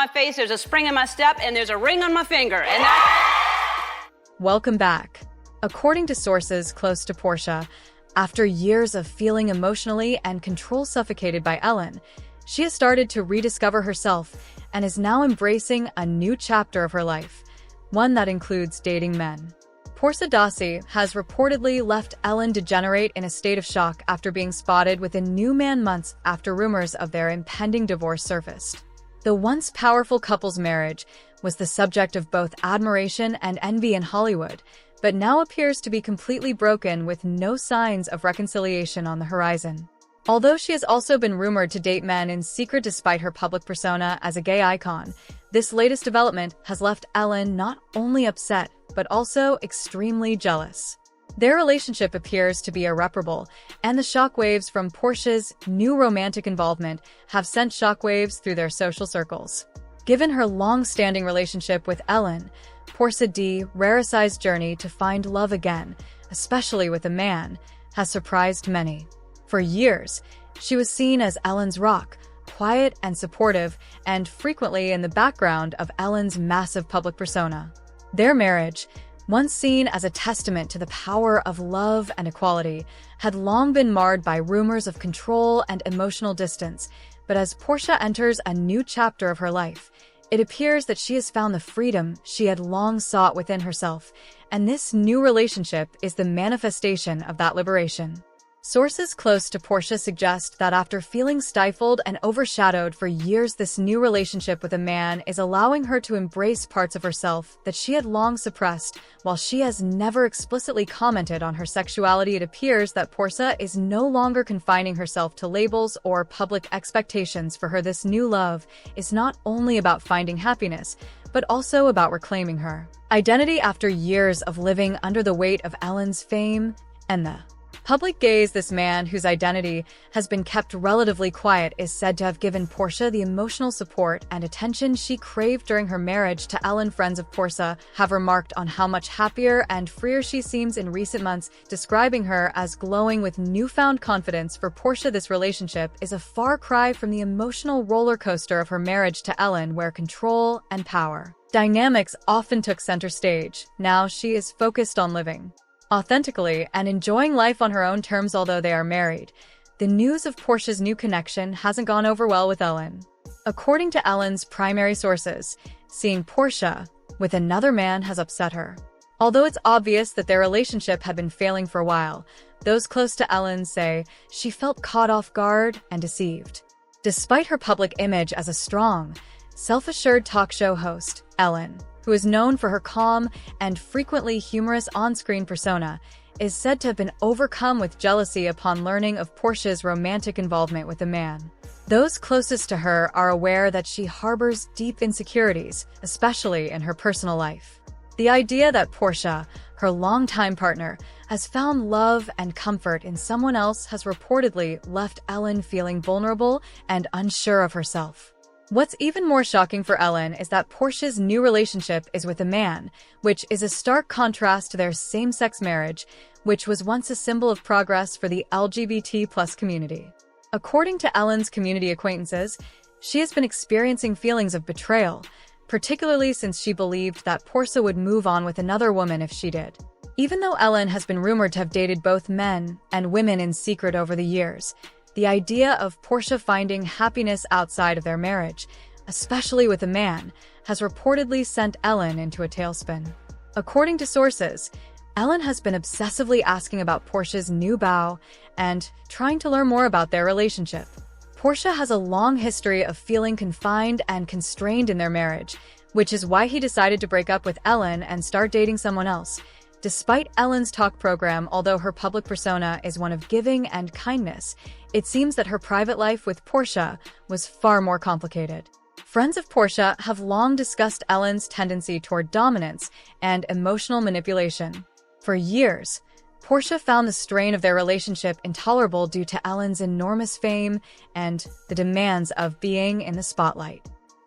my face, there's a spring in my step, and there's a ring on my finger. And that's... Welcome back. According to sources close to Portia, after years of feeling emotionally and control suffocated by Ellen, she has started to rediscover herself and is now embracing a new chapter of her life, one that includes dating men. Portia de Rossi has reportedly left Ellen DeGeneres in a state of shock after being spotted with a new man months after rumors of their impending divorce surfaced. The once powerful couple's marriage was the subject of both admiration and envy in Hollywood, but now appears to be completely broken with no signs of reconciliation on the horizon. Although she has also been rumored to date men in secret despite her public persona as a gay icon, this latest development has left Ellen not only upset, but also extremely jealous. Their relationship appears to be irreparable, and the shockwaves from Portia's new romantic involvement have sent shockwaves through their social circles. Given her long-standing relationship with Ellen, Portia de Rossi's journey to find love again, especially with a man, has surprised many. For years, she was seen as Ellen's rock, quiet and supportive, and frequently in the background of Ellen's massive public persona. Their marriage, once seen as a testament to the power of love and equality, had long been marred by rumors of control and emotional distance, but as Portia enters a new chapter of her life, it appears that she has found the freedom she had long sought within herself, and this new relationship is the manifestation of that liberation. Sources close to Portia suggest that after feeling stifled and overshadowed for years, this new relationship with a man is allowing her to embrace parts of herself that she had long suppressed. While she has never explicitly commented on her sexuality, it appears that Portia is no longer confining herself to labels or public expectations. For her, this new love is not only about finding happiness, but also about reclaiming her identity after years of living under the weight of Ellen's fame and the public gaze. This man, whose identity has been kept relatively quiet, is said to have given Portia the emotional support and attention she craved during her marriage to Ellen. Friends of Portia have remarked on how much happier and freer she seems in recent months, describing her as glowing with newfound confidence. For Portia, this relationship is a far cry from the emotional roller coaster of her marriage to Ellen, where control and power dynamics often took center stage. Now she is focused on living authentically and enjoying life on her own terms. Although they are married, the news of Portia's new connection hasn't gone over well with Ellen. According to Ellen's primary sources, seeing Portia with another man has upset her. Although it's obvious that their relationship had been failing for a while, those close to Ellen say she felt caught off guard and deceived. Despite her public image as a strong, self-assured talk show host, Ellen, who is known for her calm and frequently humorous on-screen persona, is said to have been overcome with jealousy upon learning of Portia's romantic involvement with a man. Those closest to her are aware that she harbors deep insecurities, especially in her personal life. The idea that Portia, her longtime partner, has found love and comfort in someone else has reportedly left Ellen feeling vulnerable and unsure of herself. What's even more shocking for Ellen is that Portia's new relationship is with a man, which is a stark contrast to their same-sex marriage, which was once a symbol of progress for the LGBT+ community. According to Ellen's community acquaintances, she has been experiencing feelings of betrayal, particularly since she believed that Portia would move on with another woman if she did. Even though Ellen has been rumored to have dated both men and women in secret over the years, the idea of Portia finding happiness outside of their marriage, especially with a man, has reportedly sent Ellen into a tailspin. According to sources, Ellen has been obsessively asking about Portia's new beau and trying to learn more about their relationship. Portia has a long history of feeling confined and constrained in their marriage, which is why he decided to break up with Ellen and start dating someone else. Despite Ellen's talk program, although her public persona is one of giving and kindness, it seems that her private life with Portia was far more complicated. Friends of Portia have long discussed Ellen's tendency toward dominance and emotional manipulation. For years, Portia found the strain of their relationship intolerable due to Ellen's enormous fame and the demands of being in the spotlight.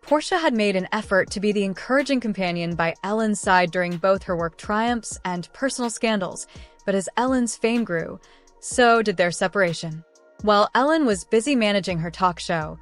Portia had made an effort to be the encouraging companion by Ellen's side during both her work triumphs and personal scandals, but as Ellen's fame grew, so did their separation. While Ellen was busy managing her talk show,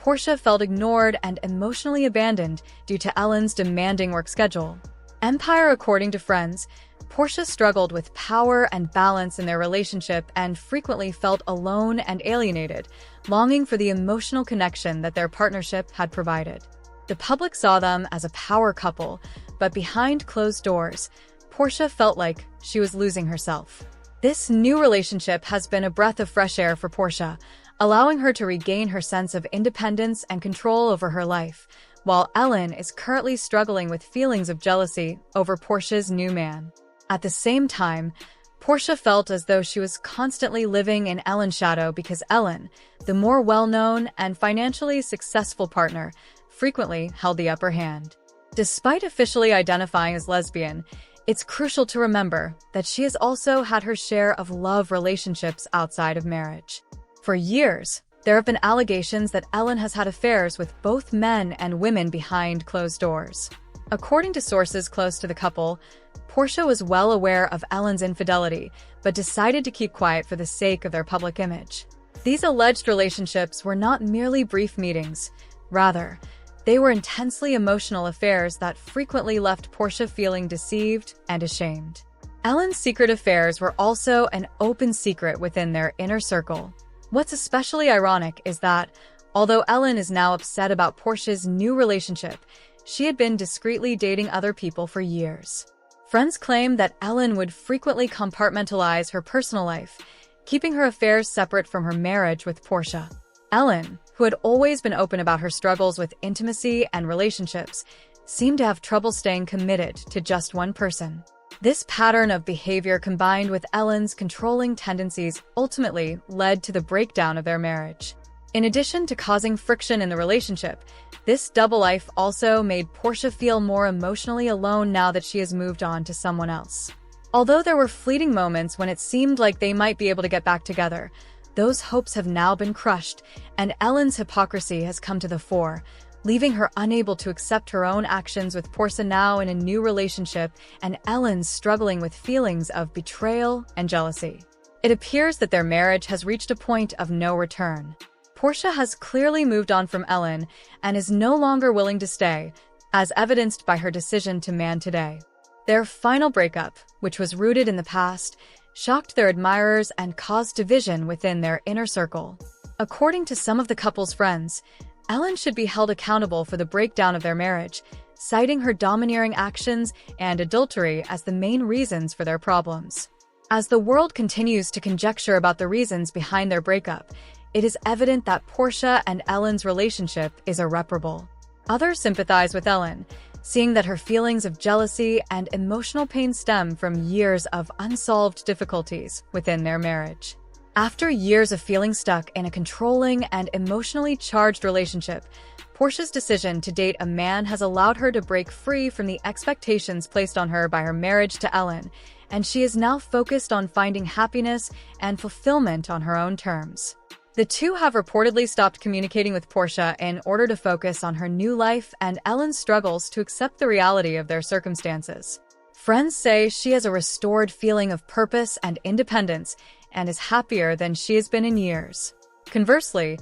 Portia felt ignored and emotionally abandoned due to Ellen's demanding work schedule. Empire, according to friends, Portia struggled with power and balance in their relationship and frequently felt alone and alienated, longing for the emotional connection that their partnership had provided. The public saw them as a power couple, but behind closed doors, Portia felt like she was losing herself. This new relationship has been a breath of fresh air for Portia, allowing her to regain her sense of independence and control over her life, while Ellen is currently struggling with feelings of jealousy over Portia's new man. At the same time, Portia felt as though she was constantly living in Ellen's shadow because Ellen, the more well-known and financially successful partner, frequently held the upper hand. Despite officially identifying as lesbian, it's crucial to remember that she has also had her share of love relationships outside of marriage. For years, there have been allegations that Ellen has had affairs with both men and women behind closed doors. According to sources close to the couple, Portia was well aware of Ellen's infidelity, but decided to keep quiet for the sake of their public image. These alleged relationships were not merely brief meetings. Rather, they were intensely emotional affairs that frequently left Portia feeling deceived and ashamed. Ellen's secret affairs were also an open secret within their inner circle. What's especially ironic is that, although Ellen is now upset about Portia's new relationship, she had been discreetly dating other people for years. Friends claim that Ellen would frequently compartmentalize her personal life, keeping her affairs separate from her marriage with Portia. Ellen, who had always been open about her struggles with intimacy and relationships, seemed to have trouble staying committed to just one person. This pattern of behavior, combined with Ellen's controlling tendencies, ultimately led to the breakdown of their marriage. In addition to causing friction in the relationship, this double life also made Portia feel more emotionally alone now that she has moved on to someone else. Although there were fleeting moments when it seemed like they might be able to get back together, those hopes have now been crushed, and Ellen's hypocrisy has come to the fore, leaving her unable to accept her own actions, with Portia now in a new relationship and Ellen struggling with feelings of betrayal and jealousy. It appears that their marriage has reached a point of no return. Portia has clearly moved on from Ellen and is no longer willing to stay, as evidenced by her decision to man today. Their final breakup, which was rooted in the past, shocked their admirers and caused division within their inner circle. According to some of the couple's friends, Ellen should be held accountable for the breakdown of their marriage, citing her domineering actions and adultery as the main reasons for their problems. As the world continues to conjecture about the reasons behind their breakup, it is evident that Portia and Ellen's relationship is irreparable. Others sympathize with Ellen, seeing that her feelings of jealousy and emotional pain stem from years of unsolved difficulties within their marriage. After years of feeling stuck in a controlling and emotionally charged relationship, Portia's decision to date a man has allowed her to break free from the expectations placed on her by her marriage to Ellen, and she is now focused on finding happiness and fulfillment on her own terms. The two have reportedly stopped communicating with Portia in order to focus on her new life and Ellen's struggles to accept the reality of their circumstances. Friends say she has a restored feeling of purpose and independence and is happier than she has been in years. Conversely,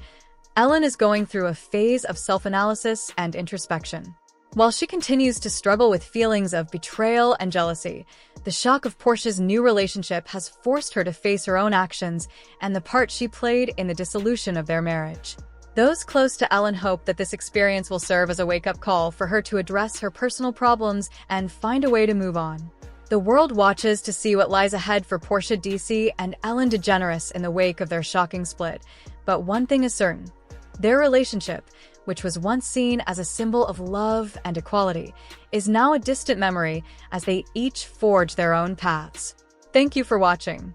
Ellen is going through a phase of self-analysis and introspection. While she continues to struggle with feelings of betrayal and jealousy, the shock of Portia's new relationship has forced her to face her own actions and the part she played in the dissolution of their marriage. Those close to Ellen hope that this experience will serve as a wake-up call for her to address her personal problems and find a way to move on. The world watches to see what lies ahead for Portia DC and Ellen DeGeneres in the wake of their shocking split. But one thing is certain: their relationship, which was once seen as a symbol of love and equality, is now a distant memory as they each forge their own paths. Thank you for watching.